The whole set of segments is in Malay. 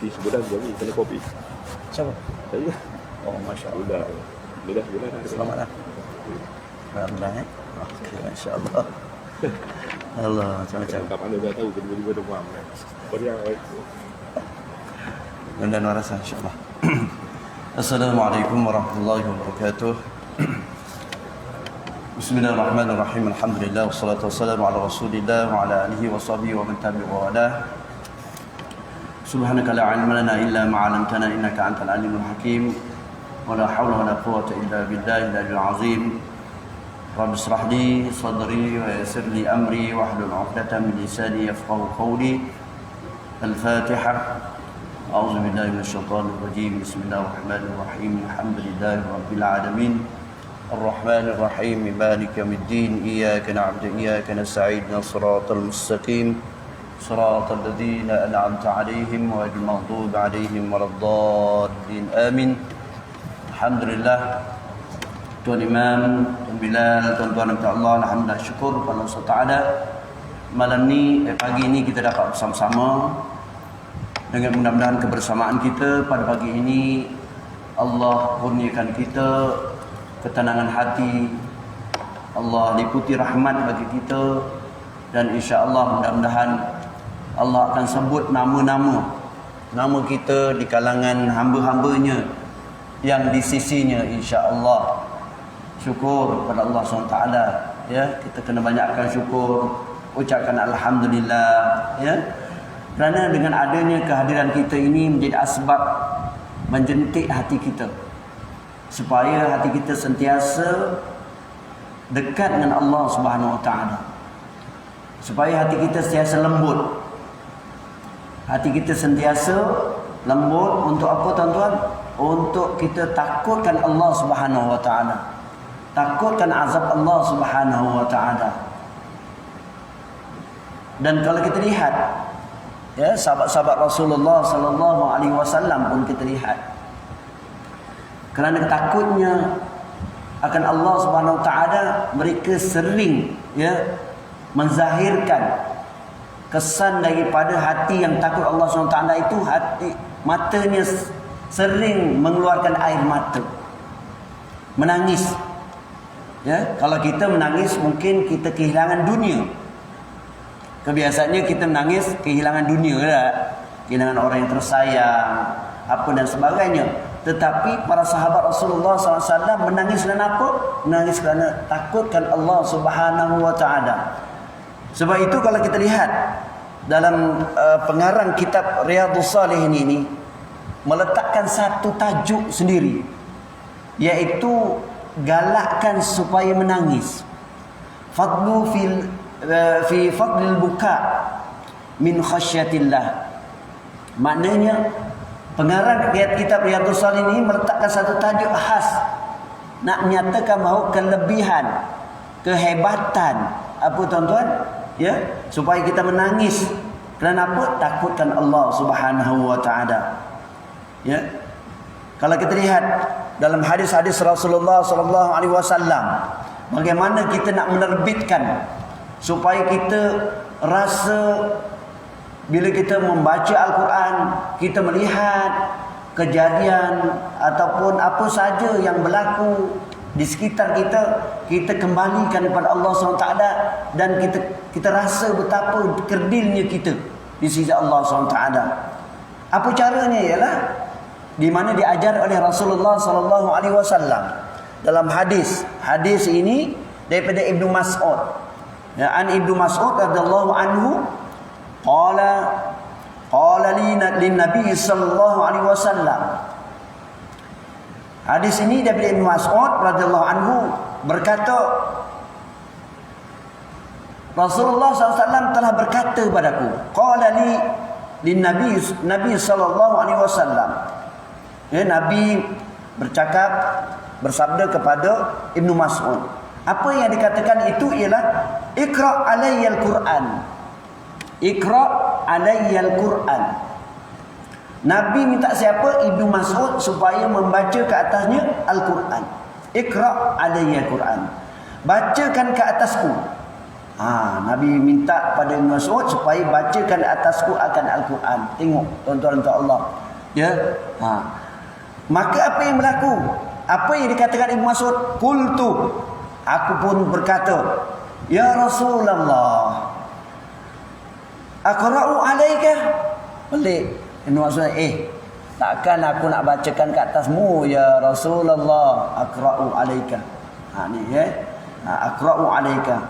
kopi sebulan jadi kena kopi. Siapa? Saya. Oh, Masya Allah. Sudah sebulan. Selamat lah. Alhamdulillah. Okey, Masya Allah. Allah, macam-macam. Kapan anda dah tahu tiba-tiba demam. Beriang itu. Dan warasa insyaAllah. Assalamualaikum warahmatullahi wabarakatuh. Bismillahirrahmanirrahim. Alhamdulillah wassalatu wassalamu ala Rasulillah wa ala alihi wa sahbihi wa man tabi'a wa ala. Subhanaka la 'ilma lana illa ma 'allamtana innaka antal alimul hakim. Wa la hawla wa la quwwata illa billahil aliyyil 'azim. Rabbi ishrah li sadri wa yassir li amri wahlul 'uqdatam min lisani yafqahu qawli. Al-Fatihah. A'udzu billahi minasyaitonir rajim. Bismillahirrahmanirrahim. Alhamdulillahi rabbil alamin. الرحمن الرحيم مالك يوم الدين إياك نعبد وإياك نستعين صراط المستقيم صراط الذين أنعمت عليهم غير المغضوب عليهم ولا الضالين آمين. Alhamdulillah, Tuan Imam, Tuan Bilal, tuan-tuan dan Allah, alhamdulillah syukur kepada Allah Taala. Malam ni, pagi ni kita dapat bersama-sama. Dengan mudah-mudahan kebersamaan kita pada pagi ini Allah kurniakan kita ketenangan hati, Allah liputi rahmat bagi kita, dan insya-Allah mudah-mudahan Allah akan sebut nama kita di kalangan hamba-hambanya yang di sisinya, insya-Allah. Syukur kepada Allah SWT, ya, kita kena banyakkan syukur, ucapkan alhamdulillah, ya. Kerana dengan adanya kehadiran kita ini menjadi asbab menjentik hati kita, supaya hati kita sentiasa dekat dengan Allah Subhanahu Wa Taala, supaya hati kita sentiasa lembut. Hati kita sentiasa lembut untuk apa, tuan-tuan? Untuk kita takutkan Allah Subhanahu Wa Taala, takutkan azab Allah Subhanahu Wa Taala. Dan kalau kita lihat, ya, sahabat-sahabat Rasulullah sallallahu alaihi wasallam pun kita lihat, kerana takutnya akan Allah Subhanahu Wa Taala, mereka sering, ya, menzahirkan kesan daripada hati yang takut Allah Subhanahu Wa Taala itu, hati matanya sering mengeluarkan air mata, menangis. Ya, kalau kita menangis mungkin kita kehilangan dunia. Kebiasaannya kita menangis kehilangan dunia, tak? Kehilangan orang yang tersayang, apa dan sebagainya. Tetapi para sahabat Rasulullah SAW menangis kerana apa? Menangis kerana takutkan Allah Subhanahu Wa Taala. Sebab itu kalau kita lihat dalam pengarang kitab Riyadhus Shalihin ini meletakkan satu tajuk sendiri, iaitu galakkan supaya menangis. Fadlu fi fadlil buka min khasyatillah. Maknanya pengarang kitab Riyadhus Shalihin ini meletakkan satu tajuk khas, nak menyatakan bahawa kelebihan, kehebatan apa, tuan-tuan, ya, supaya kita menangis kerana apa? Takutkan Allah Subhanahu Wa Taala. Ya. Kalau kita lihat dalam hadis-hadis Rasulullah sallallahu alaihi wasallam, bagaimana kita nak menerbitkan supaya kita rasa bila kita membaca Al-Quran, kita melihat kejadian ataupun apa saja yang berlaku di sekitar kita, kita kembalikan kepada Allah SWT, dan kita rasa betapa kerdilnya kita di sisi Allah SWT. Apa caranya? Ialah di mana diajar oleh Rasulullah sallallahu alaihi wasallam dalam hadis ini daripada Ibnu Mas'ud. Ya, an Ibnu Mas'ud radhiyallahu anhu qala lin Nabi sallallahu alaihi wasallam. Hadis ini daripada Ibnu Mas'ud radhiyallahu anhu berkata, Rasulullah SAW telah berkata padaku, qala lin Nabi sallallahu alaihi wasallam. Ya, Nabi bersabda kepada Ibnu Mas'ud. Apa yang dikatakan itu ialah Iqra' alayyal Qur'an. Iqra' alayyal Qur'an. Nabi minta siapa? Ibnu Mas'ud supaya membaca ke atasnya Al-Quran. Iqra' alayyal Qur'an. Bacakan ke atasku. Nabi minta pada Ibn Mas'ud supaya bacakan atasku akan Al-Quran. Tengok tuan-tuan untuk Allah. Ya. Maka apa yang berlaku? Apa yang dikatakan Ibn Mas'ud? Qultu, aku pun berkata, ya Rasulullah, aqra'u alaika? Pelik. Ibn Mas'ud, takkan aku nak bacakan kat atasmu ya Rasulullah. Aqra'u alaika. Ni aqra'u alaika.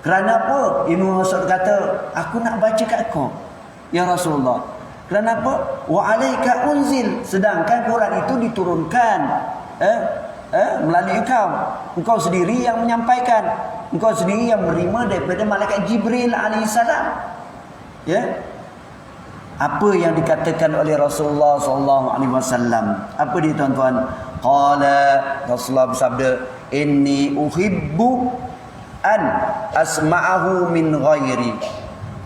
Kerana apa? Ibn Mas'ud kata, aku nak baca kat kau ya Rasulullah. Kerana apa? Wa alaika unzil. Sedangkan Quran itu diturunkan melalui engkau. Engkau sendiri yang menyampaikan. Engkau sendiri yang menerima daripada malaikat Jibril alaihissalam. Ya. Apa yang dikatakan oleh Rasulullah sallallahu alaihi wasallam? Apa dia tuan-tuan? Qala, Rasulullah bersabda, inni uhibbu an asma'ahu min ghairi.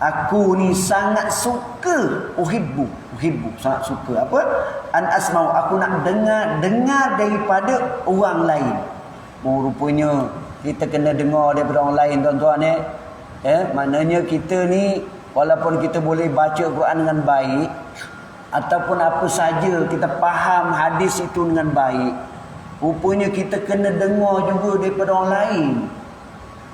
Aku ni sangat suka, uhibbu sangat suka apa? An asma'u, aku nak dengar daripada orang lain. Rupanya kita kena dengar daripada orang lain tuan-tuan maknanya kita ni walaupun kita boleh baca Quran dengan baik ataupun apa saja kita faham hadis itu dengan baik, rupanya kita kena dengar juga daripada orang lain.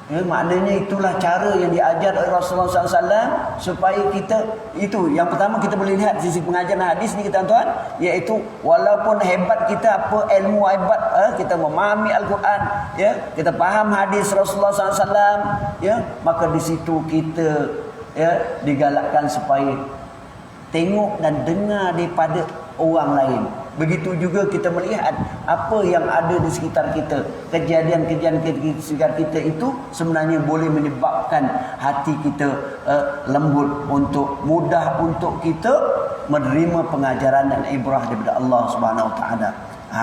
Maknanya itulah cara yang diajar oleh Rasulullah SAW supaya kita, itu yang pertama kita boleh lihat sisi pengajaran hadis ni tuan-tuan, iaitu walaupun hebat kita apa ilmu hebat, kita memahami Al-Quran, kita faham hadis Rasulullah SAW, maka di situ kita digalakkan supaya tengok dan dengar daripada orang lain. Begitu juga kita melihat apa yang ada di sekitar kita. Kejadian-kejadian di sekitar kita itu sebenarnya boleh menyebabkan hati kita lembut, untuk mudah untuk kita menerima pengajaran dan ibrah daripada Allah Subhanahu Wa Taala.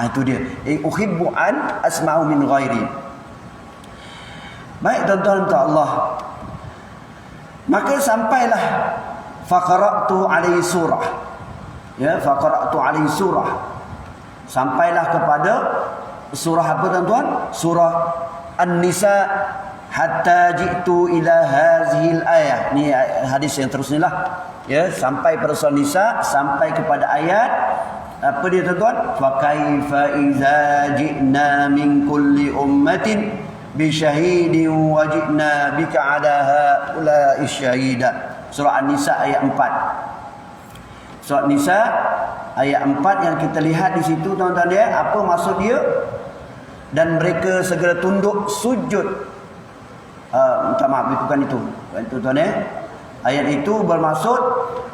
Itu dia. Uhibbu an asma'u min ghairi. Baik tuan-tuan untuk Allah. Maka sampailah faqara'tu alaihi surah. Faqara'tu alaihi surah. Sampailah kepada surah apa tuan-tuan? Surah An-Nisa hatta ji'tu ila hazihil ayah. Ni hadis yang terus ni lah. Sampai pada surah Nisa, sampai kepada ayat apa dia tuan-tuan? Fa kaifa iza ji'na min kulli ummatin bi syahidin wa ji'na bika 'ala haula'i syahida. Surah An-Nisa ayat 4. Surah Nisa ayat 4 yang kita lihat di situ tuan-tuan apa maksud dia? Dan mereka segera tunduk sujud. Minta maaf, bukan itu. Tuan-tuan ayat itu bermaksud,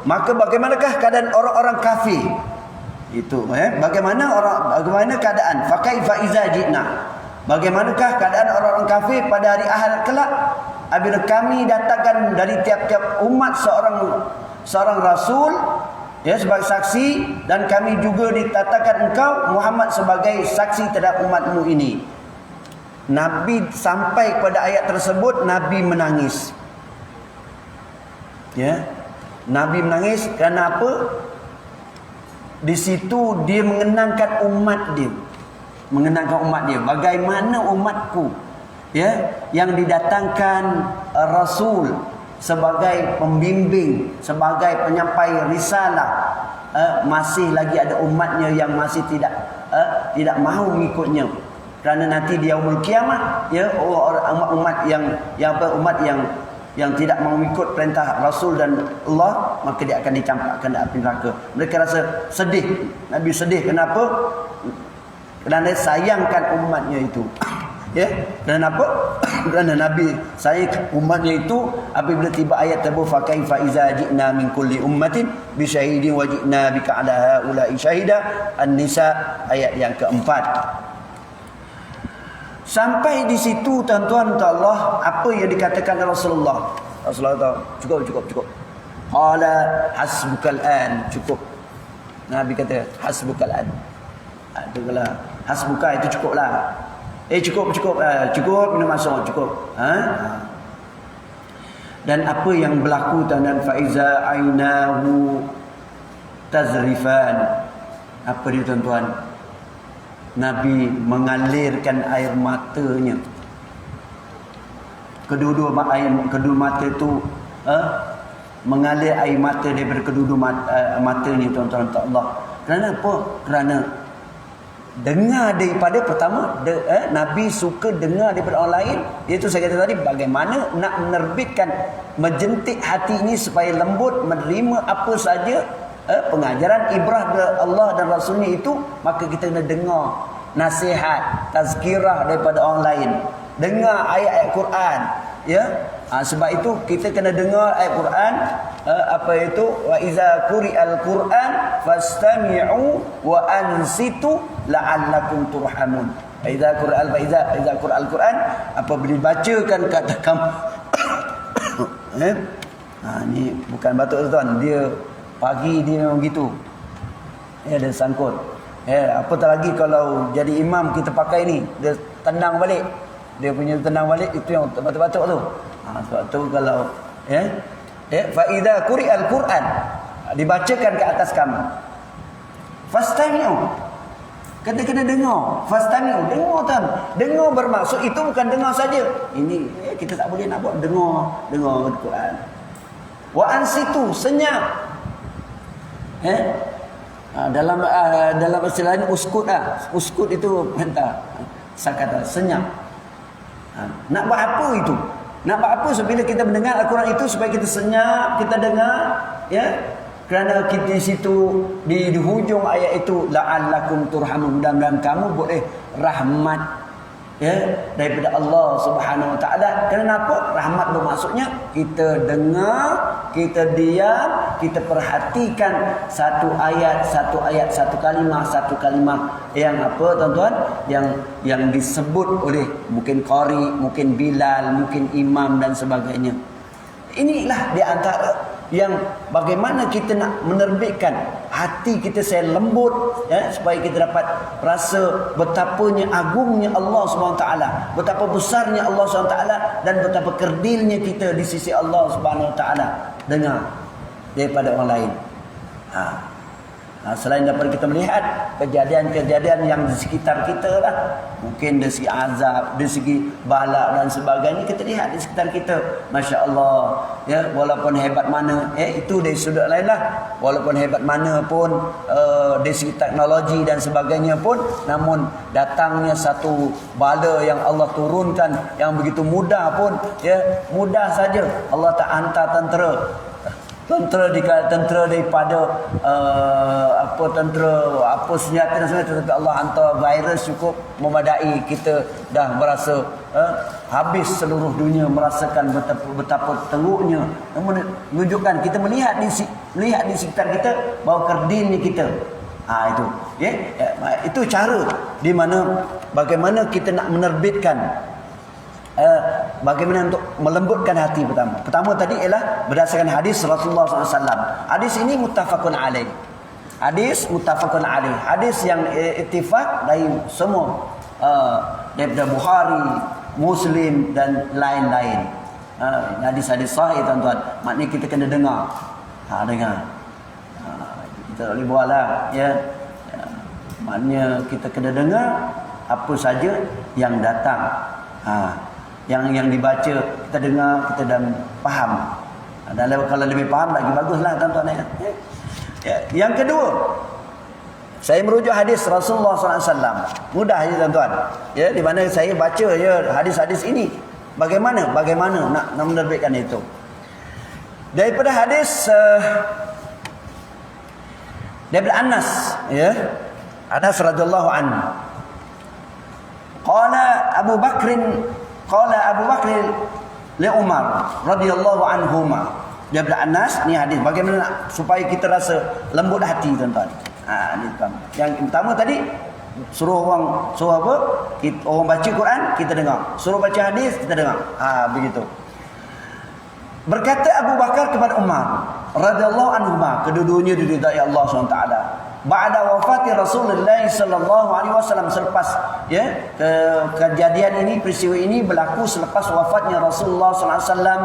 maka bagaimanakah keadaan orang-orang kafir? Itu bagaimana keadaan? Fa kaifa iza ji'na. Bagaimanakah keadaan orang-orang kafir pada hari akhirat kelak apabila kami datangkan dari tiap-tiap umat seorang rasul sebagai saksi, dan kami juga ditatapkan engkau Muhammad sebagai saksi terhadap umatmu ini. Nabi sampai pada ayat tersebut, Nabi menangis. Nabi menangis kerana apa? Di situ dia mengenangkan umat dia. Bagaimana umatku yang didatangkan Rasul sebagai pembimbing, sebagai penyampai risalah, masih lagi ada umatnya yang masih tidak mahu mengikutnya. Kerana nanti di yaumul kiamat, umat yang tidak mahu ikut perintah Rasul dan Allah, maka dia akan dicampakkan dalam api neraka. Mereka rasa sedih. Nabi sedih kenapa? Kerana sayangkan umatnya itu. Kerana apa? Kerana Nabi sayang umatnya itu. Apabila tiba ayat tersebut, fa kaifa iza ji'na min kulli ummatin bi syahidin wa ji'na bika 'ala haula'i syahida. An-Nisa ayat yang keempat. Sampai di situ tuan-tuan Allah, apa yang dikatakan Rasulullah cukup. Qala hasbukal an. Cukup. Nabi kata hasbukal an. Itulah hasbuka, itu cukuplah. Cukup minum masuk, cukup. Dan apa yang berlaku dan faiza ainahu tazrifan. Apa dia tuan-tuan? Nabi mengalirkan air matanya. kedua mata itu mengalir air mata daripada kedua mata ni tuan-tuan Allah. Kerana apa? Kerana dengar daripada pertama Nabi suka dengar daripada orang lain. Iaitu saya kata tadi, bagaimana nak menerbitkan, menjentik hati ini supaya lembut menerima apa saja pengajaran ibrah dari Allah dan Rasulnya itu. Maka kita kena dengar nasihat, tazkirah daripada orang lain, dengar ayat-ayat Quran, ya. Sebab itu kita kena dengar ayat Quran, apa itu, wa iza quri'al Quran fastami'u wa ansitu la'allakum turhamun. Iza quri'al Quran, apabila dibacakan kata kamu ni bukan batuk tuan, dia pagi dia memang gitu. Dia sangkut. Apatah lagi kalau jadi imam kita pakai ni, dia tenang balik. Dia punya tenang balik, itu yang batuk-batuk tu. Sebab tu kalau fa idza quri'al Quran, dibacakan ke atas kamu, fastami'u, kena dengar. Fastami'u, dengar tuan. Dengar bermaksud itu bukan dengar saja. Ini kita tak boleh nak buat dengar Quran. Wa ansitu, senyap. Dalam istilah ini uskut itu perintah. Sakata, senyap. Nak buat apa itu? Nak buat apa bila kita mendengar Al-Quran itu? Supaya kita senyap, kita dengar, ya. Kerana kita di situ di hujung ayat itu, la'allakum turhamun, mudah-mudahan kamu boleh rahmat, ya, daripada Allah Subhanahu Wa Taala. Kenapa? Rahmat bermaksudnya kita dengar, kita diam, kita perhatikan satu ayat, satu kalimah yang apa tuan-tuan, yang disebut oleh mungkin qari, mungkin bilal, mungkin imam dan sebagainya. Inilah di antara yang bagaimana kita nak menerbitkan hati kita saya lembut, ya, supaya kita dapat rasa betapanya agungnya Allah SWT, betapa besarnya Allah SWT, dan betapa kerdilnya kita di sisi Allah SWT. Dengar daripada orang lain. Selain daripada kita melihat kejadian-kejadian yang di sekitar kita lah, mungkin dari segi azab, dari segi bala dan sebagainya, kita lihat di sekitar kita, Masya Allah, ya, walaupun hebat mana, itu dari sudut lain lah, walaupun hebat mana pun, dari segi teknologi dan sebagainya pun, namun datangnya satu bala yang Allah turunkan yang begitu mudah pun, ya, mudah saja Allah tak hantar tentera daripada senjata dan sebagainya, tetapi Allah hantar virus cukup memadai. Kita dah merasa habis, seluruh dunia merasakan betapa teruknya. Namun menunjukkan kita melihat di sekitar kita bahawa kerdilnya kita. Itu, ya, itu cara di mana bagaimana kita nak menerbitkan, bagaimana untuk melembutkan hati. Pertama tadi ialah berdasarkan hadis Rasulullah SAW. Hadis ini muttafaqun alaih. Hadis yang ittifaq dari semua, daripada Bukhari, Muslim dan lain-lain. Hadis-hadis sahih tuan-tuan. Maknanya kita kena dengar. Dengar. Kita tak boleh buat lah, ya. Maknanya kita kena dengar apa saja yang datang. Yang dibaca kita dengar, kita dah faham. Dan kalau lebih faham lagi baguslah tuan-tuan. Ya. Yang kedua, saya merujuk hadis Rasulullah SAW. Mudah je tuan-tuan. Ya, di mana saya baca je hadis-hadis ini. Bagaimana nak menerbitkan itu? Daripada hadis daripada Anas, ya. Anas radhiyallahu anhu. Qala Abu Bakr li Umar radhiyallahu anhuma. Daripada Anas, ni hadis bagaimana supaya kita rasa lembut hati tuan-tuan. Ni tuan. Yang pertama tadi suruh apa? Orang baca Quran kita dengar. Suruh baca hadis kita dengar. Begitu. Berkata Abu Bakar kepada Umar radhiyallahu anhuma, kedua-duanya diridai Allah SWT. Ba'da wafati Rasulullah sallallahu alaihi wasallam, selepas, ya, kejadian ini, peristiwa ini berlaku selepas wafatnya Rasulullah sallallahu alaihi wasallam,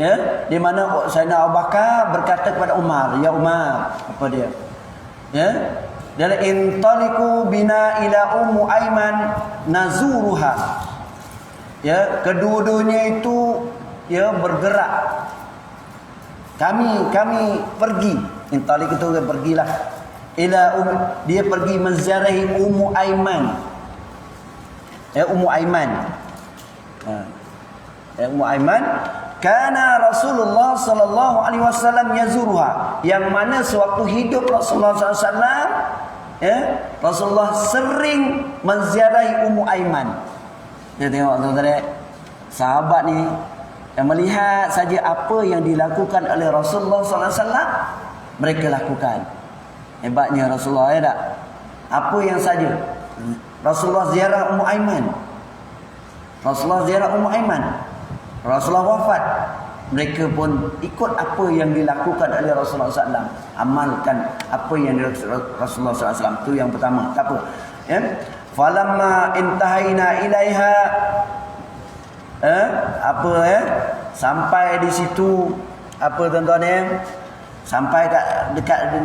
ya, di mana Sayyidina Abu Bakar berkata kepada Umar, ya Umar, apa dia? Ya, dalam intaliqu bina ila Ummu Aiman nazuruha. Ya, kedua-duanya itu ya bergerak. Kami pergi. Intalik itu pergilah. Dia pergi menziarahi Ummu Aiman. Ya, Ummu Aiman. Ya, Ummu Aiman, kana Rasulullah sallallahu alaihi wasallam yazuruha, yang mana sewaktu hidup Rasulullah sallallahu alaihi wasallam, ya, Rasulullah sering menziarahi Ummu Aiman. Ya, tengok tuan-tuan, sahabat ni yang melihat saja apa yang dilakukan oleh Rasulullah sallallahu alaihi wasallam, mereka lakukan. Hebatnya Rasulullah, ya tak? Apa yang saja Rasulullah ziarah Ummu Aiman. Rasulullah ziarah Ummu Aiman. Rasulullah wafat, mereka pun ikut apa yang dilakukan oleh Rasulullah SAW. Amalkan apa yang Rasulullah SAW. Itu yang pertama. Tak apa. Ya. Falamma intahaina ilaiha, sampai di situ, apa tuan-tuan ya? Sampai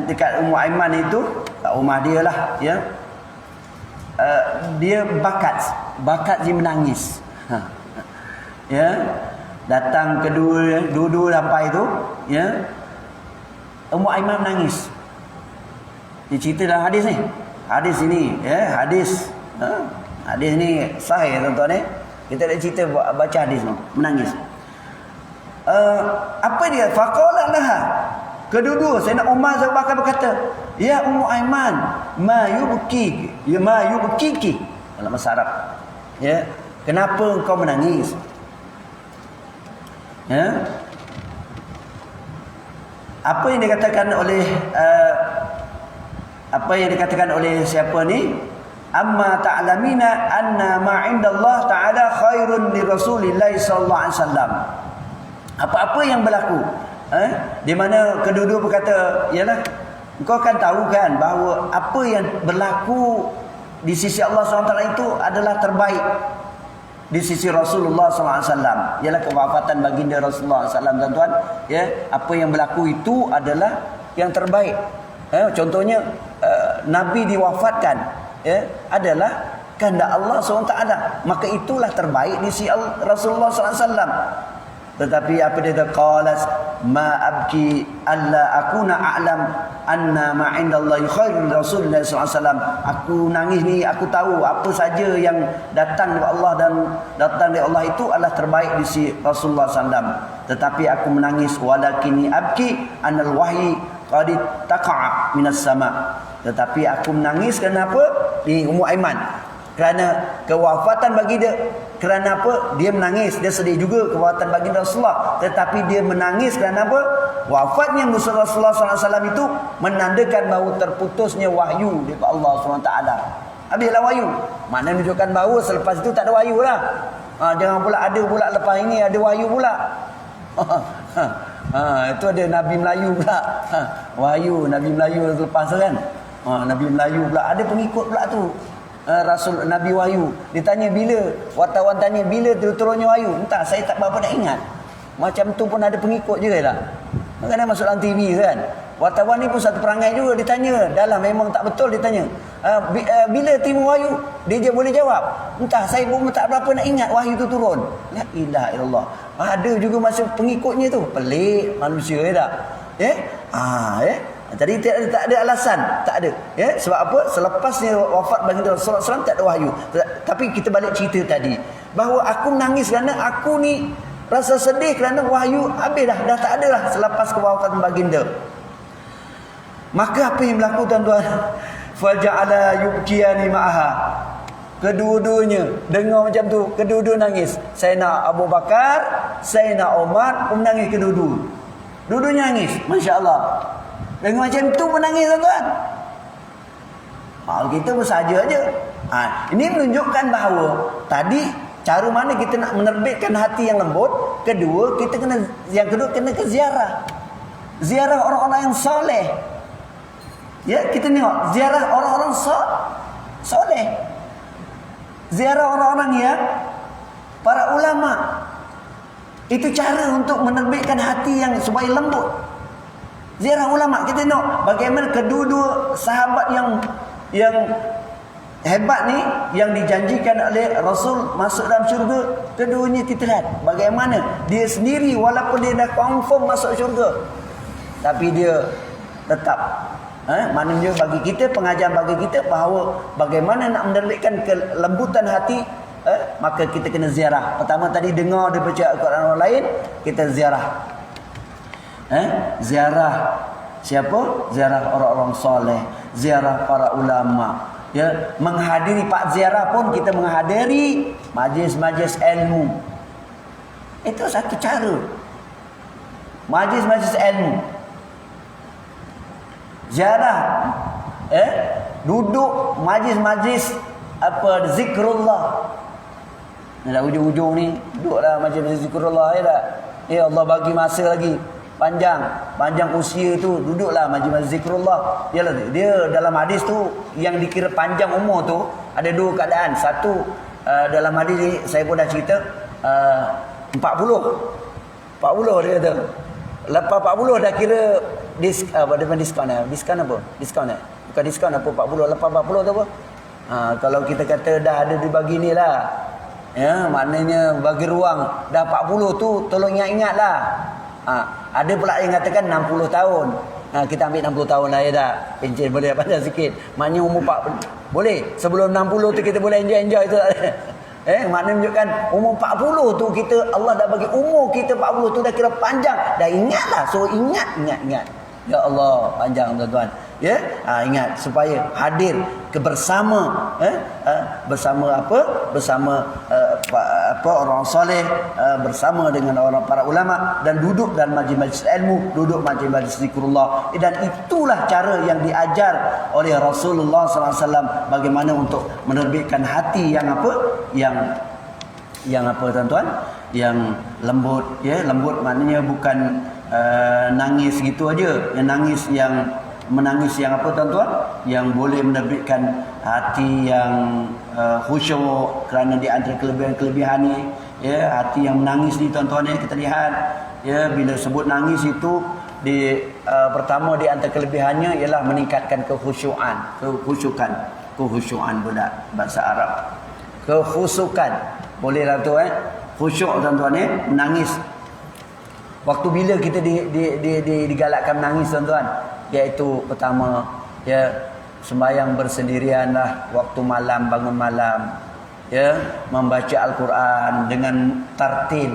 dekat Ummu Aiman itu, kat rumah dia lah, ya. Dia bakat dia menangis. Ya, datang dua sampai itu, ya, Ummu Aiman menangis. Dia cerita dalam hadis ni. Hadis ini, ya, hadis ni sahih tuan-tuan. Kita dah cerita baca hadis ni, menangis. Apa dia? Faqala laha. Kedua-dua Sayyidina Umar Abu Bakar berkata, "Ya Ummu Aiman, ma yubkiki?" Ya, ma yubkiki dalam bahasa Arab. Ya, kenapa engkau menangis? Ya. Apa yang dikatakan oleh siapa ni? Amma ta'lamina anna ma 'indallah ta'ala khairun li Rasulillah sallallahu alaihi wasallam. Apa-apa yang berlaku, di mana kedua-dua berkata, ialah engkau akan tahu kan bahawa apa yang berlaku di sisi Allah SWT itu adalah terbaik di sisi Rasulullah SAW. Ialah kewafatan baginda Rasulullah SAW, tuan-tuan. Ya, apa yang berlaku itu adalah yang terbaik. Contohnya Nabi diwafatkan, ya, adalah kehendak Allah SWT. Maka itulah terbaik di sisi Rasulullah SAW. Tetapi apa dia kata, qalas ma abki alla akuna a'lam anna ma 'indallahi khairun Rasulullah SAW. Aku nangis ni, aku tahu apa saja yang datang dari Allah dan datang dari Allah itu adalah terbaik di sisi Rasulullah SAW. Tetapi aku menangis, walakini abki anal wahyi qad taqa'a minas sama. Tetapi aku menangis kenapa? Di Ummu Aiman, kerana kewafatan baginda. Kerana apa? Dia menangis. Dia sedih juga kewafatan baginda Rasulullah. Tetapi dia menangis kerana apa? Wafatnya Rasulullah SAW itu menandakan bahawa terputusnya wahyu daripada Allah SWT. Habislah wahyu. Mana menunjukkan bahawa selepas itu tak ada wahyu lah. Jangan pula ada pula lepas ini ada wahyu pula. Itu ada Nabi Melayu pula. Wahyu Nabi Melayu lepas kan. Nabi Melayu pula. Ada pengikut pula tu. Rasul Nabi Wahyu. Ditanya bila, wartawan tanya bila turunnya wahyu. Entah, saya tak berapa nak ingat. Macam tu pun ada pengikut juga lah. Kadang masuk dalam TV kan. Wartawan ni pun satu perangai juga. Ditanya, dalam memang tak betul ditanya. Bila timu wahyu? Dia je boleh jawab. Entah, saya pun tak berapa nak ingat wahyu tu turun. La ilaha illallah. Ada juga masuk pengikutnya tu. Pelik manusia tak? Tadi tak ada alasan, tak ada. Ya, sebab apa? Selepasnya wafat baginda Rasulullah SAW tak ada wahyu. Tapi kita balik cerita tadi, bahawa aku menangis kerana aku ni rasa sedih kerana wahyu habis dah tak ada lah selepas kewafatan baginda. Maka apa yang berlaku, tuan-tuan? Faja'ala yubkiyani ma'aha. Kedua-duanya dengar macam tu, kedua-dua nangis. Sayyidina Abu Bakar, Sayyidina Umar pun menangis kedua-dua. Dua-duanya nangis, masya-Allah. Dengan macam tu menangis, tuan-tuan. Kita bersaja aja. Ini menunjukkan bahawa tadi cara mana kita nak menerbitkan hati yang lembut. Yang kedua kena ke ziarah. Ziarah orang-orang yang soleh. Ya, kita tengok ziarah orang-orang soleh. Ziarah orang-orang yang para ulama. Itu cara untuk menerbitkan hati yang supaya lembut. Ziarah ulama, kita tengok bagaimana kedua-dua sahabat yang hebat ni, yang dijanjikan oleh Rasul masuk dalam syurga, Kedua-duanya titerat. Bagaimana dia sendiri walaupun dia dah confirm masuk syurga, tapi dia tetap maknanya bagi kita, pengajaran bagi kita bahawa bagaimana nak menerbitkan kelembutan hati, maka kita kena ziarah. Pertama tadi dengar dia baca Al-Quran orang lain, kita ziarah. Ziarah siapa? Ziarah orang-orang soleh, ziarah para ulama. Ya, menghadiri pak ziarah pun kita menghadiri majlis-majlis ilmu. Itu satu cara. Majlis-majlis ilmu. Ziarah, duduk majlis-majlis apa zikrullah. Dah ujung-ujung ni duduklah majlis zikrullah ya tak? Ya Allah bagi masa lagi panjang usia tu, duduklah majlis zikrullah. Yalah, dia dalam hadis tu yang dikira panjang umur tu ada dua keadaan. Satu, dalam hadis ni saya pun dah cerita 40 dia kata. Lepas 40 dah kira diskaun apa? Bukan diskaun apa 40. Lepas 40 tu apa? Kalau kita kata dah ada dibagi ni lah. Ya, maknanya bagi ruang dah 40 tu tolong ingat-ingatlah. Ada pula yang katakan 60 tahun. Kita ambil 60 tahun lah ya tak? Pencet boleh pandai sikit. Maknanya umur 40 boleh. Sebelum 60 tu kita boleh enjoy tu. Maknanya menunjukkan umur 40 tu kita, Allah dah bagi umur kita 40 tu dah kira panjang. Dah ingatlah. So ingat. Ya Allah, panjang tuan-tuan. Ya, ingat supaya hadir bersama bersama apa? Bersama orang soleh, bersama dengan orang para ulama, dan duduk dalam majlis-majlis ilmu, duduk majlis-majlis zikrullah. Dan itulah cara yang diajar oleh Rasulullah SAW bagaimana untuk menerbitkan hati yang apa? Yang apa tuan-tuan? Yang lembut, ya, lembut maknanya bukan nangis gitu aja. Yang menangis yang apa tuan-tuan? Yang boleh menerbitkan hati yang khusyuk, kerana di antara kelebihan-kelebihan ni, ya, hati yang menangis ni tuan-tuan, kita lihat, ya, bila sebut nangis itu pertama di antara kelebihannya ialah meningkatkan kekhusyukan budak bahasa Arab. Kekhusyukan. Bolehlah tu khusyuk tuan-tuan, menangis. Waktu bila kita digalakkan menangis tuan-tuan? Iaitu pertama, ya, sembahyang bersendirianlah waktu malam, bangun malam, ya, membaca Al-Quran dengan tartil.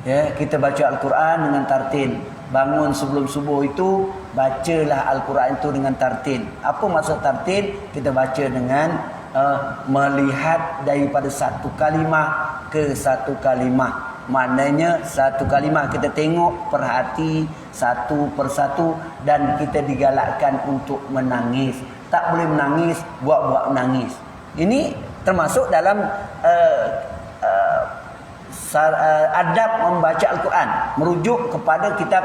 Ya, kita baca Al-Quran dengan tartil. Bangun sebelum subuh itu bacalah Al-Quran itu dengan tartil. Apa maksud tartil? Kita baca dengan melihat daripada satu kalimah ke satu kalimah. Maknanya satu kalimah kita tengok, perhati satu persatu, dan kita digalakkan untuk menangis. Tak boleh menangis, buat menangis. Ini termasuk dalam adab membaca Al-Quran. Merujuk kepada kitab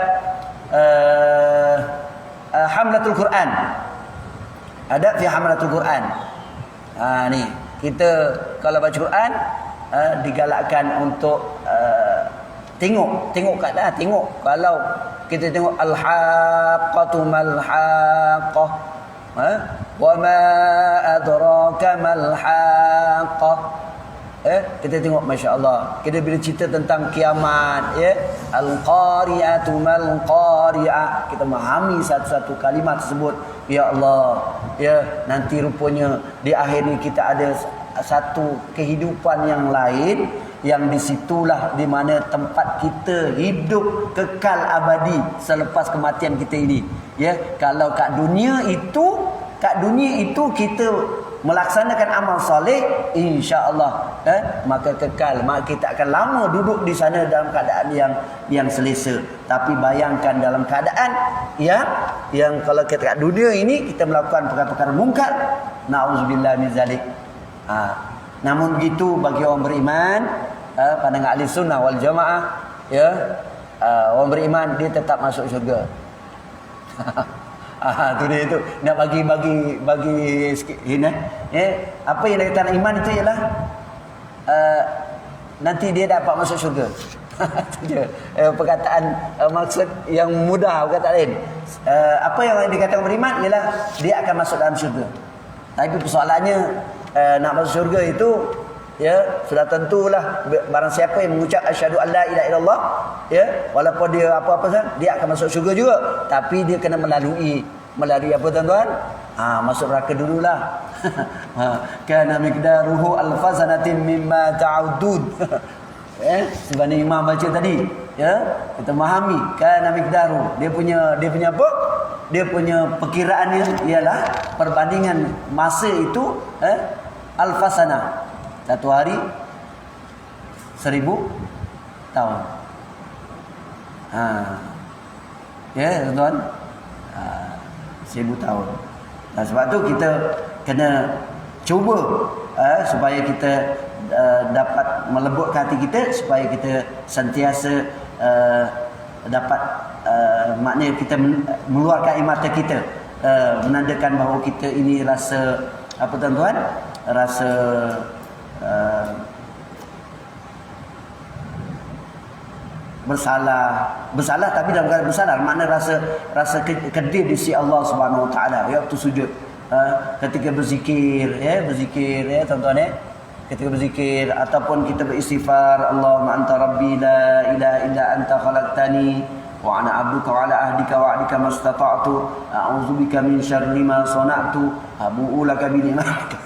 Hamlatul Quran. Adab fi Hamlatul Quran. Ni kita kalau baca Quran digalakkan untuk tengok keadaan, tengok. Kalau kita tengok al-haqqatu mal-haqqah, wa ma adraka mal-haqqah, kita tengok, masya-Allah, kita bila cerita tentang kiamat, ya, al-qari'atu mal-qari'ah, kita memahami satu-satu kalimat tersebut. Ya Allah, ya, nanti rupanya di akhir ni kita ada satu kehidupan yang lain, yang disitulah di mana tempat kita hidup kekal abadi selepas kematian kita ini. Ya, kalau kat dunia itu kita melaksanakan amal soleh, insya-Allah, maka kekal, maka kita akan lama duduk di sana dalam keadaan yang selesa. Tapi bayangkan dalam keadaan yang kalau kita kat dunia ini kita melakukan perkara-perkara mungkar, na'udzubillah min zalik. Namun begitu bagi orang beriman, pandangan ahli sunnah wal jamaah, ya, orang beriman dia tetap masuk syurga. Tu dia tu nak bagi sikit apa yang dikatakan iman itu ialah nanti dia dapat masuk syurga. Itu dia perkataan, maksud yang mudah, perkataan lain. Apa yang dikatakan beriman ialah dia akan masuk dalam syurga. Tapi persoalannya nak masuk syurga itu ya sudah tentulah barang siapa yang mengucap asyhadu alla ilaha illallah, ya walaupun dia apa-apa saja dia akan masuk syurga juga, tapi dia kena melalui apa tuan-tuan? Masuk neraka dululah. Kana miqdaruhu alfasanatin mimma ta'udud. Sebenarnya imam baca tadi, ya kita memahami kana miqdaru, dia punya apa? Dia punya perkiraannya ialah perbandingan masa itu alfasana, satu hari 1000 tahun. Ya tuan-tuan, 1000 tahun. Nah, sebab tu kita kena cuba supaya kita dapat melembutkan hati kita, supaya kita sentiasa dapat maknanya kita mengeluarkan air mata kita, menandakan bahawa kita ini rasa apa tuan-tuan, rasa bersalah tapi dalam keadaan bersalah, makna rasa kedih di sisi Allah Subhanahu Wa Taala waktu sujud, ketika berzikir ya tuan-tuan, ketika berzikir ataupun kita beristighfar, Allahumma anta rabbi la ilaha illa anta khalaqtani wa ana 'abduka wa ala ahdika wa 'adika mastata'tu a'udzubika min syarri ma sana'tu abu'u laka bi ni'matika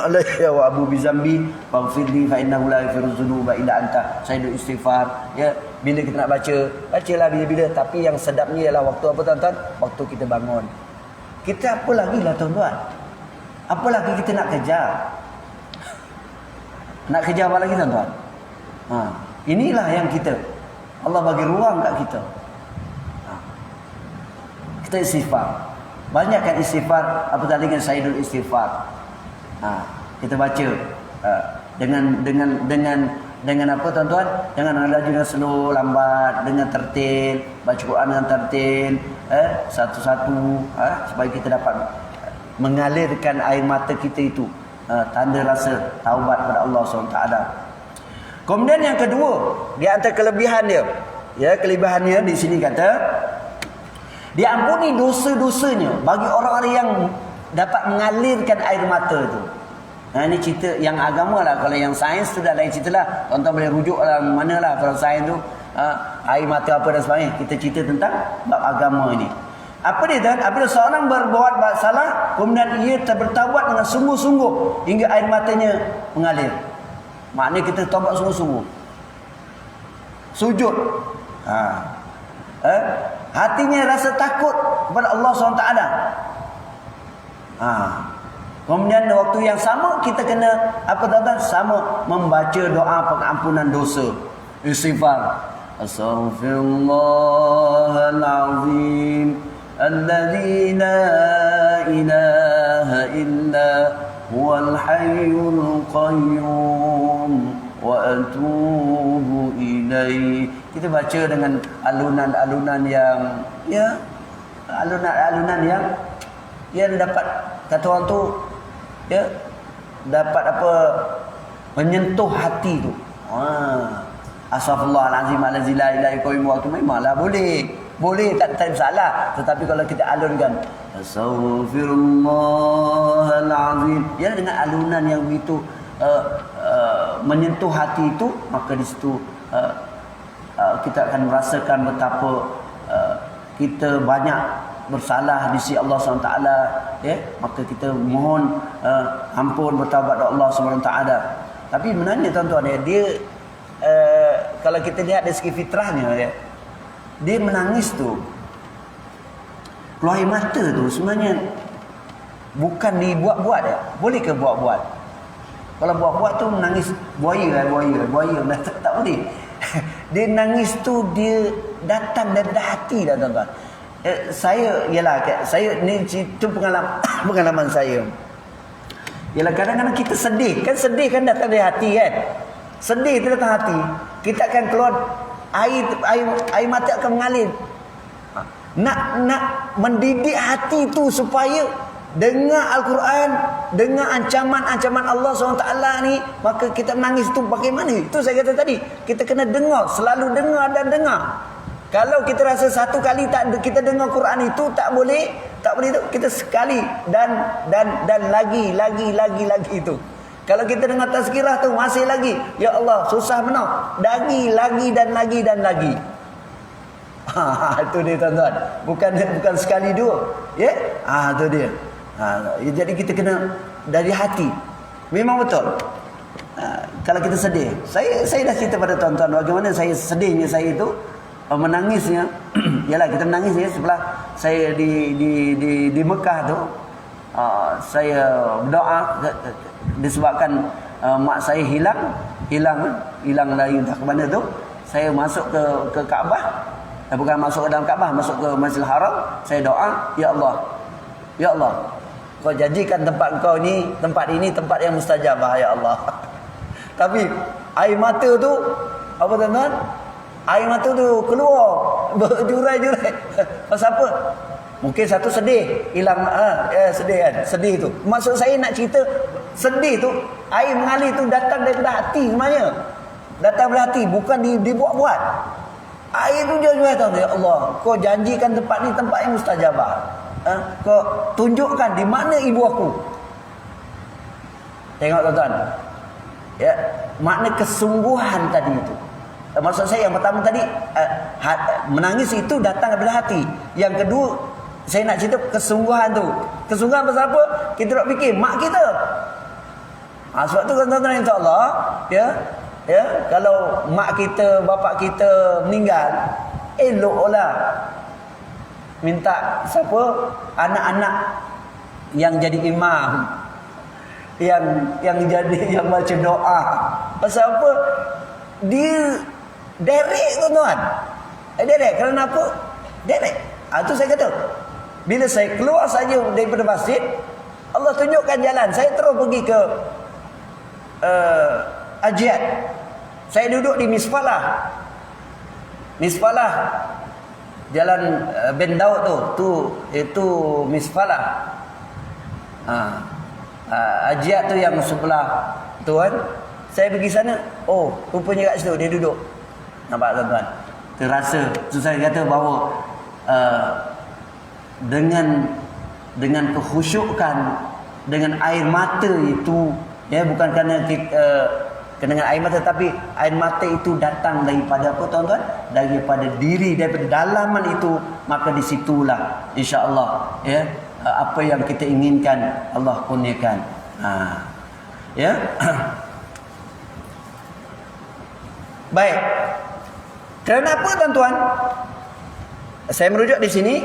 alayya wa abu bi zambi faghfirli fa innahu la yaghfiru dzunuba illa anta. Saya istighfar, ya bila kita nak bacalah bila-bila, tapi yang sedapnya ialah waktu apa tuan-tuan? Waktu kita bangun. Kita apa lagi lah tuan-tuan? Apa lagi kita nak kejar? Nak kejar apa lagi tuan-tuan? Inilah yang kita, Allah bagi ruang kat kita. Kita istighfar. Banyakkan istighfar, apa tadi dengan Sayyidul Istighfar. Kita baca dengan apa tuan-tuan? Dengan laju dengan slow, lambat, dengan tertil, baca Quran dengan tertil, satu-satu, supaya kita dapat mengalirkan air mata kita itu, tanda rasa taubat kepada Allah SWT. Kemudian yang kedua, di antara kelebihan dia, ya kelebihannya di sini kata, diampuni dosa-dosanya bagi orang-orang yang dapat mengalirkan air mata itu. Ini cerita yang agama lah. Kalau yang sains tu dah lain cerita lah. Tuan-tuan boleh rujuk lah mana lah. Kalau sains tu air mata apa dan sebagainya. Kita cerita tentang bab agama ini. Apa dia tuan? Apabila seorang berbuat salah, kemudian ia bertaubat dengan sungguh-sungguh hingga air matanya mengalir. Maknanya kita taubat sungguh-sungguh. Sujud. Hatinya rasa takut kepada Allah SWT. Kemudian waktu yang sama kita kena apa tuan-tuan? Sama membaca doa pengampunan dosa. Istighfar. Astaghfirullahalazim alladzi la ilaha illa huwal hayyul qayyum wa atubu ilaihi. Kita baca dengan alunan-alunan yang alunan-alunan yang dapat, kata orang tu, ya dapat apa, menyentuh hati tu. Astaghfirullahalazim allazi la ilaha illa huwa itu memanglah boleh tak salah, tetapi kalau kita alunkan astaghfirullahalazim, ya dengan alunan yang begitu menyentuh hati itu, maka di situ kita akan merasakan betapa kita banyak bersalah di sisi Allah SWT, ya, maka kita mohon ampun, bertaubat kepada Allah SWT. Tapi sebenarnya tuan-tuan, dia kalau kita lihat dari segi fitrahnya, dia menangis tu, keluar air mata tu sebenarnya bukan dibuat-buat ya. Boleh ke buat-buat? Kalau buat-buat tu menangis buaya tak boleh. Dia nangis tu dia datang dari hati dah tuan-tuan. Saya ni itu pengalaman saya. Ialah kadang-kadang kita sedih kan datang dari hati kan. Sedih itu datang hati. Kita akan keluar air mata akan mengalir. Nak mendidik hati itu supaya dengar Al-Quran, dengar ancaman-ancaman Allah SWT ni, maka kita menangis tu bagaimana? Itu saya kata tadi, kita kena dengar, selalu dengar dan dengar. Kalau kita rasa satu kali kita dengar Quran itu tak boleh tu, kita sekali dan lagi itu. Kalau kita dengar tazkirah tu masih lagi, ya Allah, susah benar. Lagi dan lagi. Itu dia tuan-tuan. Bukan sekali dua. Ya? Itu dia. Jadi kita kena dari hati. Memang betul. Kalau kita sedih, saya dah cerita pada tuan-tuan bagaimana saya sedihnya saya itu, menangisnya. Yalah, kita menangis ya setelah saya di Mekah tu. Saya berdoa disebabkan mak saya hilang dari entah ke mana tu. Saya masuk ke Kaabah, bukan masuk ke dalam Kaabah, masuk ke Masjidil Haram. Saya doa, ya Allah, kau jadikan tempat ini tempat yang mustajabah, ya Allah. Tapi air mata tu, apa tuan-tuan? Air mata tu keluar berjurai-jurai. Pasal apa? Mungkin satu sedih, hilang sedih kan. Sedih tu. Maksud saya nak cerita sedih tu, air mengalir tu datang daripada hati sebenarnya. Datang dari hati, bukan dibuat-buat. Air tu jual-jual tahu, ya Allah, kau janjikan tempat ni tempat yang mustajabah. Kau tunjukkan di mana ibu aku. Tengok tuan-tuan. Ya, makna kesungguhan tadi itu. Maksud saya yang pertama tadi, menangis itu datang daripada hati. Yang kedua, saya nak cerita kesungguhan tu. Kesungguhan pasal apa? Kita nak fikir mak kita. Sebab tu tuan-tuan insya-Allah, ya, kalau mak kita, bapak kita meninggal, eloklah minta siapa? Anak-anak yang jadi imam. Yang baca doa. Pasal apa? Dia direct tuan-tuan. Direct. Kerana apa? Direct. Itu saya kata. Bila saya keluar saja daripada masjid, Allah tunjukkan jalan. Saya terus pergi ke Ajiat. Saya duduk di Misfalah. Jalan Ben Daud itu Misfalah. Ajiat tu yang sebelah tu kan. Saya pergi sana, rupanya kat situ dia duduk. Nampak tuan-tuan? Terasa, saya kata bahawa dengan kekhusyukan, dengan air mata itu, ya, bukan kerana dengan air mata, tapi air mata itu datang daripada apa tuan-tuan? Daripada diri, daripada dalaman itu, maka disitulah insya-Allah, ya, apa yang kita inginkan Allah kurniakan. Ya. Baik. Kenapa tuan-tuan? Saya merujuk di sini.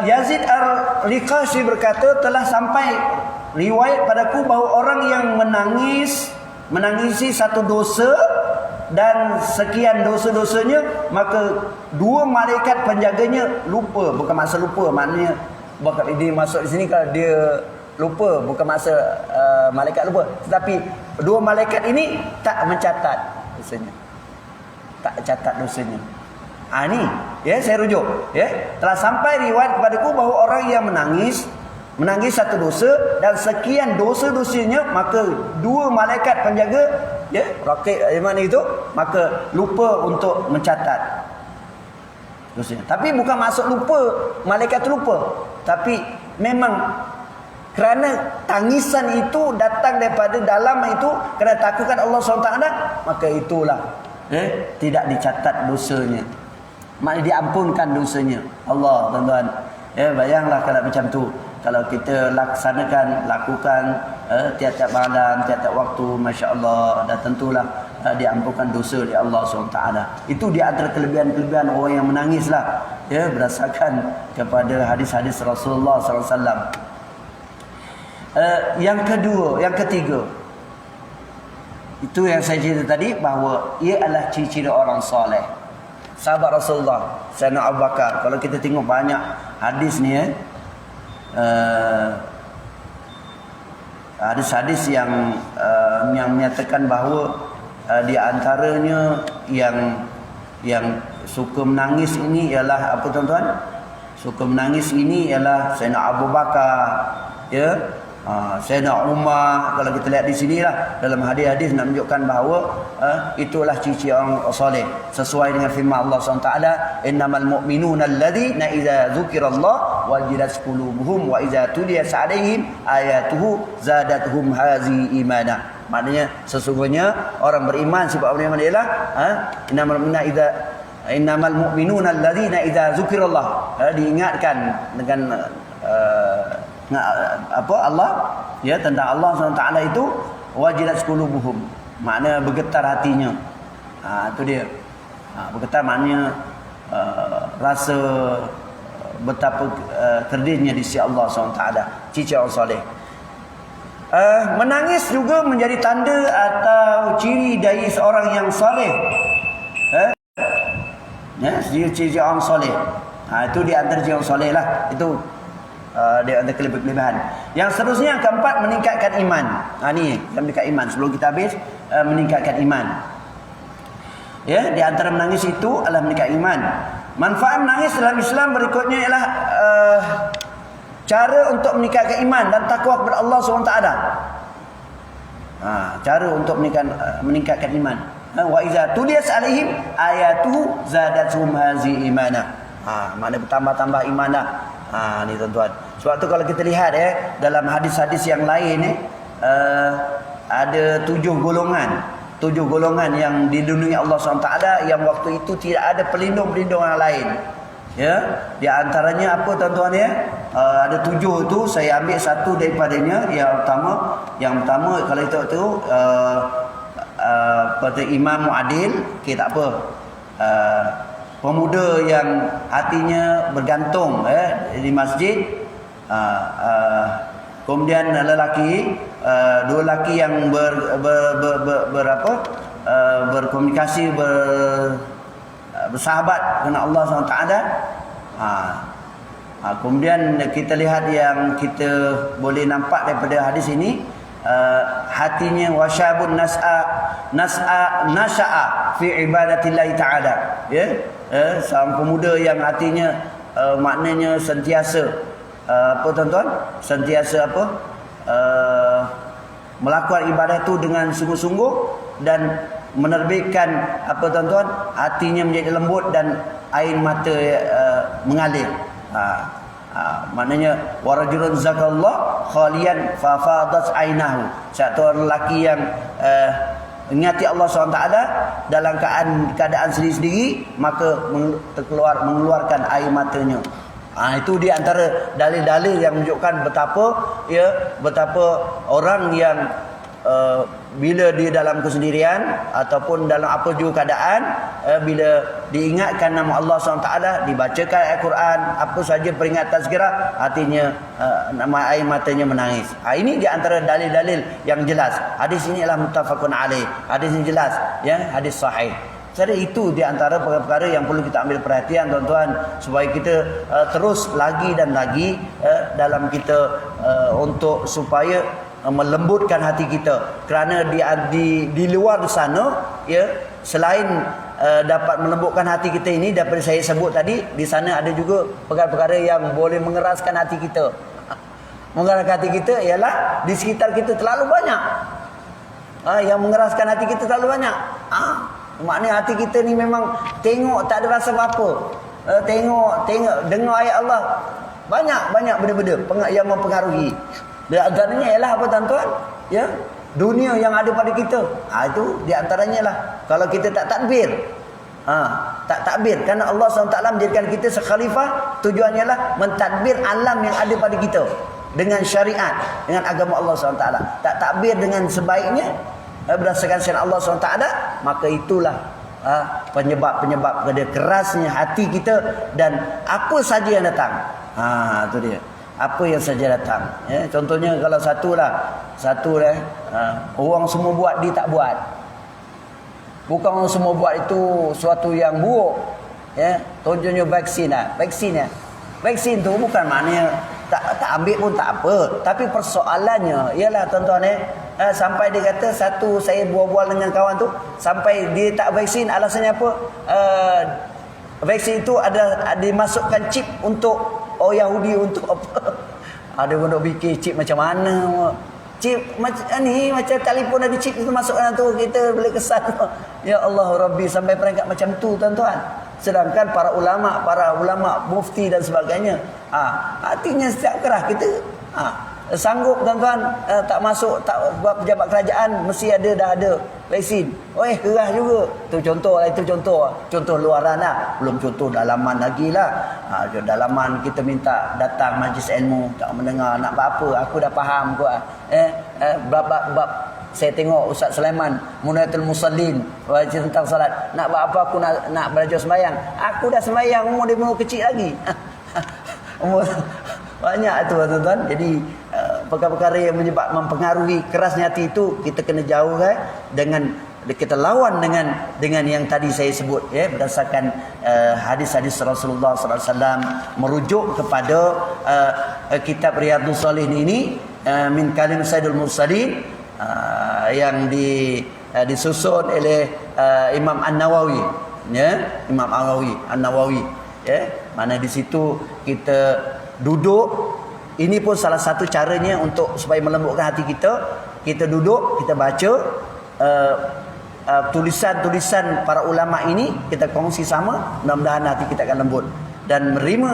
Yazid Ar-Riqashi berkata, telah sampai riwayat padaku bahawa orang yang menangisi satu dosa dan sekian dosa-dosanya, maka dua malaikat penjaganya lupa. Bukan maksud lupa, maknanya dia masuk di sini kalau dia lupa, bukan maksud malaikat lupa, tetapi dua malaikat ini tak mencatat dosanya. Tak catat dosanya. Ni, ya, saya rujuk, ya. Telah sampai riwayat kepadaku bahawa orang yang menangis satu dosa dan sekian dosa-dosanya, maka dua malaikat penjaga, ya, rakib mana itu, maka lupa untuk mencatat dosanya. Tapi bukan maksud lupa malaikat lupa, tapi memang kerana tangisan itu datang daripada dalam itu, kerana takutkan Allah SWT, maka itulah, tidak dicatat dosanya. Maknanya diampunkan dosanya. Allah, tuan-tuan, ya, bayanglah kalau macam tu. Kalau kita lakukan tiap-tiap malam, tiap-tiap waktu, masya-Allah, dan tentulah diampunkan dosa oleh Allah SWT. Itu di antara kelebihan-kelebihan orang yang menangislah, ya, berdasarkan kepada hadis-hadis Rasulullah SAW. Yang ketiga, itu yang saya cerita tadi, bahawa ia adalah ciri-ciri orang soleh. Sahabat Rasulullah, Sayyidina Abu Bakar. Kalau kita tengok banyak hadis ni, hadis-hadis yang menyatakan bahawa di antaranya yang suka menangis ini ialah apa tuan-tuan? Suka menangis ini ialah Sayyidina Abu Bakar, ya. Sayyidina Umar, kalau kita lihat di sinilah dalam hadis-hadis nak menunjukkan bahawa itulah ciri orang soleh sesuai dengan firman Allah SWT, innamal mu'minuna alladhina idza dzukirallah wajilat qulubuhum wa idza tuliyat 'alaihim ayatuhu zadatuhum hazi imana. Maknanya sesungguhnya orang beriman, sifat orang beriman ialah innamal mu'minuna alladhina idza dzukirallah, diingatkan dengan Allah ya, tentang Allah SWT itu wajilat qulubuhum, makna bergetar hatinya. Itu dia. Bergetar maknanya rasa betapa kerdilnya di sisi Allah SWT. Ciri orang soleh. Menangis juga menjadi tanda atau ciri dari seorang yang soleh. Ya, ciri orang soleh. Itu di antara ciri orang soleh lah. Itu dia ada kelebihan. Yang seterusnya yang keempat, meningkatkan iman. Ni meningkatkan iman. Sebelum kita habis, meningkatkan iman. Ya, di antara menangis itu adalah meningkatkan iman. Manfaat menangis dalam Islam berikutnya ialah cara untuk meningkatkan iman dan takwa kepada Allah SWT. Cara untuk meningkatkan iman. Wa iza tuliyat 'alaihim ayatuhu zadatuhum hazi imana. Makna bertambah-tambah iman dah. Ni tuan-tuan. Sebab tu kalau kita lihat dalam hadis-hadis yang lain ada 7 golongan yang dilindungi Allah SWT, yang waktu itu tidak ada pelindung-pelindung yang lain. Ya, di antaranya apa tuan-tuan ya? Ada 7 tu, saya ambil satu daripadanya. Yang pertama kalau itu pada imam muadil, tak apa. Pemuda yang hatinya bergantung di masjid, kemudian lelaki, 2 lelaki yang berkomunikasi, bersahabat dengan Allah SWT. Kemudian kita lihat yang kita boleh nampak daripada hadis ini, hatinya wasyabun nas'a fi ibadatillah ta'ala, ya. Seorang pemuda yang hatinya maknanya sentiasa apa tuan-tuan, sentiasa melakukan ibadah itu dengan sungguh-sungguh dan menerbitkan apa tuan-tuan, hatinya menjadi lembut dan air mata mengalir. Maknanya warajulun zakallah khalian fa fadat ainahu, satu orang lelaki yang ingati Allah SWT dalam keadaan sendiri-sendiri, maka mengeluarkan air matanya. Itu di antara dalil-dalil yang menunjukkan betapa orang yang bila dia dalam kesendirian ataupun dalam apa juga keadaan, bila diingatkan nama Allah SWT, dibacakan ayat Quran, apa saja peringatan segera, hatinya nama air matanya menangis. Ini di antara dalil-dalil yang jelas. Hadis ini adalah muttafaqun alaih. Hadis ini jelas, ya, hadis sahih. Jadi itu di antara perkara-perkara yang perlu kita ambil perhatian tuan-tuan, supaya kita terus lagi dan lagi dalam kita untuk supaya melembutkan hati kita. Kerana di luar sana, ya, selain dapat melembutkan hati kita ini, daripada saya sebut tadi, di sana ada juga perkara-perkara yang boleh mengeraskan hati kita. Mengeraskan hati kita ialah di sekitar kita terlalu banyak yang mengeraskan hati kita terlalu banyak. Maknanya hati kita ni memang tengok tak ada rasa apa-apa. Tengok dengar ayat Allah, banyak benda-benda yang mempengaruhi. Dan agamanya ialah apa tuan-tuan? Ya, dunia yang ada pada kita. Itu di antaranya lah. Kalau kita tak takbir, tak takbir, kerana Allah SWT menjadikan kita sekhalifah, tujuannya lah mentadbir alam yang ada pada kita dengan syariat, dengan agama Allah SWT. Tak takbir dengan sebaiknya berdasarkan syariat Allah SWT, maka itulah penyebab kepada kerasnya hati kita dan apa saja yang datang. Itu dia. Apa yang saja datang. Ya, contohnya kalau satu orang semua buat, dia tak buat. Bukan orang semua buat itu suatu yang buruk. Ya, contohnya vaksin lah. Vaksin tu bukan maknanya tak ambil pun tak apa. Tapi persoalannya ialah tuan-tuan, sampai dia kata saya bual-bual dengan kawan tu, sampai dia tak vaksin, alasannya apa? Vaksin itu ada dimasukkan chip untuk Yahudi, untuk apa? Ada pun dok fikir chip macam mana. Chip macam ni, macam telefon ada chip itu masuk dalam tu, kita boleh kesan. Ya Allah Rabbi, sampai peringkat macam tu tuan-tuan. Sedangkan para ulama mufti dan sebagainya, artinya setiap kerah kita sanggup tuan-tuan, tak masuk, tak buat pejabat kerajaan, mesti dah ada vaksin. Kerah juga. Tu contoh lah, itu contoh luaran lah. Belum contoh dalaman lagi lah. Dalaman kita minta datang majlis ilmu, tak mendengar, nak buat apa? Aku dah faham kau. Bab saya tengok Ustaz Sulaiman Munayatul Musallin baca tentang salat. Nak buat apa? Aku nak belajar sembahyang. Aku dah sembahyang, umur dia kecil lagi. Umur banyak tu tuan-tuan. Jadi perkara-perkara yang mempengaruhi kerasnya hati itu kita kena jauhkan, dengan kita lawan dengan yang tadi saya sebut, berdasarkan hadis-hadis Rasulullah sallallahu alaihi wasallam, merujuk kepada kitab Riyadhus Shalihin ini, min kalim Sayyidul Mursalin, yang disusun oleh Imam An-Nawawi, Imam An-Nawawi, mana di situ kita duduk. Ini pun salah satu caranya untuk supaya melembutkan hati kita. Kita duduk, kita baca tulisan-tulisan para ulama ini, kita kongsi sama, mudah-mudahan hati kita akan lembut dan menerima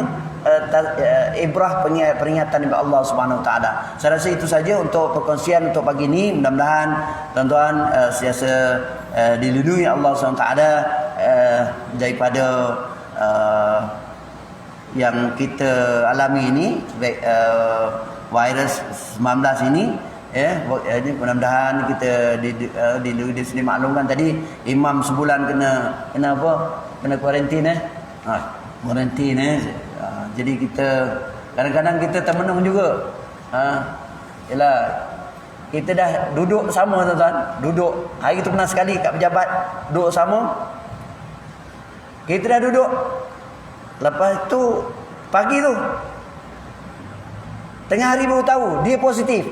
ibrah peringatan dari Allah Subhanahu Wa Taala. Saya rasa itu saja untuk perkongsian untuk pagi ini. Mudah-mudahan tuan-tuan sentiasa dilindungi Allah Subhanahu Wa Taala daripada yang kita alami ini, virus 19 ini. Ini mudah-mudahan kita di sini maklumkan tadi imam sebulan kena apa? Kena kuarantin kuarantin jadi kita kadang-kadang kita termenung juga. Yalah, kita dah duduk sama tuan-tuan. Duduk. Hari tu pernah sekali kat pejabat duduk sama. Kita dah duduk. Lepas tu pagi tu tengah hari baru tahu dia positif.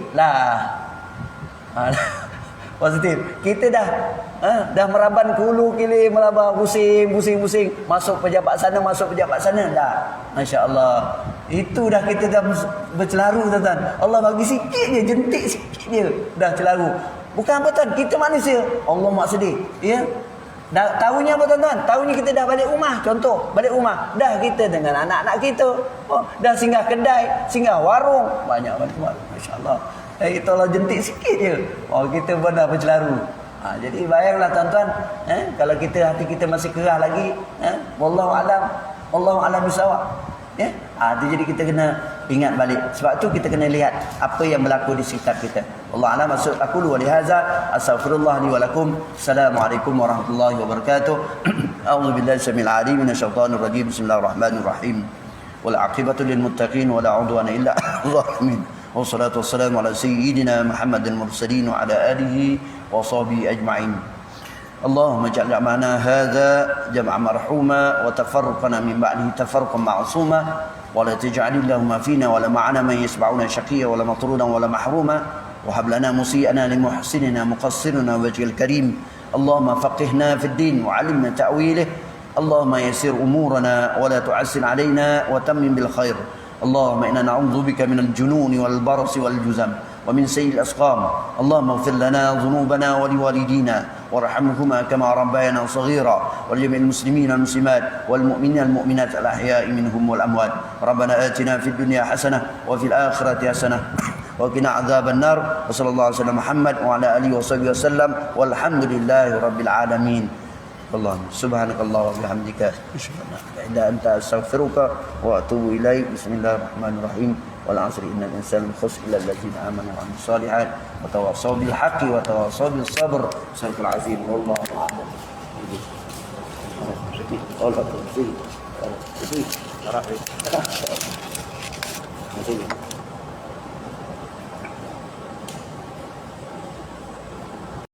Positif. Kita dah meraban kulu kili, meraban pusing. Masuk pejabat sana. Dah. Masya-Allah. Itu dah kita dah bercelaru tuan-tuan. Allah bagi sikit je, jentik sikit je dah celaru. Bukan apa tuan, kita manusia. Allah mak sedih. Ya. Dah tahunya apa tuan-tuan? Tahunya kita dah balik rumah. Contoh, balik rumah. Dah kita dengan anak-anak kita. Dah singgah kedai, singgah warung. Banyak warung. Masya-Allah. Kita Allah jentik sikit je. Kita benar bercelaru. Jadi bayanglah tuan-tuan, kalau kita hati kita masih kerah lagi, wallahu alam bisawab. Itu jadi kita kena ingat balik. Sebab tu kita kena lihat apa yang berlaku di sekitar kita. Allah alam. Maksud aku wa lihaza astaghfirullah li wa lakum. Assalamualaikum warahmatullahi wabarakatuh. A'udzu billahi samil alim minasyaitonir rajim. Bismillahirrahmanirrahim. Wal aqibatu lil muttaqin wa la 'udwana illa 'alal zalimin. Wassalatu wassalamu ala sayyidina Muhammadil mursalin wa ala alihi wa sahbihi ajma'in. اللهم اجعل جمعنا هذا جمعا مرحوما وتفرقنا من بعده تفرقا معصوما ولا تجعل اللهم فينا ولا معنا من يسمعنا شقيا ولا مطرودا ولا محروما وهب لنا مسيئنا لمحسننا مقصرنا وجه الكريم. اللهم فقهنا في الدين وعلمنا تأويله. اللهم يسر أمورنا ولا تعسر علينا وتمم بالخير. اللهم إنا نعوذ بك من الجنون والبرص والجزم ومن سيء الأسقام. اللهم اغفر لنا ذنوبنا ولوالدينا وارحمهما كما ربيانا صغيرا ولجميع المسلمين والمسلمات والمؤمنين والمؤمنات الأحياء منهم والأموات. ربنا آتنا في الدنيا حسنة وفي الآخرة حسنة وقنا عذاب النار. وصلى الله على سيدنا محمد وعلى آله وصحبه وسلم والحمد لله رب العالمين. اللهم سبحانك اللهم وبحمدك أشهد أن لا إله إلا أنت أستغفرك وأتوب إليك. بسم الله الرحمن الرحيم. والعصر إن الإنسان لخسر إلا الذين آمنوا وعملوا الصالحات وتواصوا بالحق وتواصوا بالصبر. صدق العظيم والله أعلم.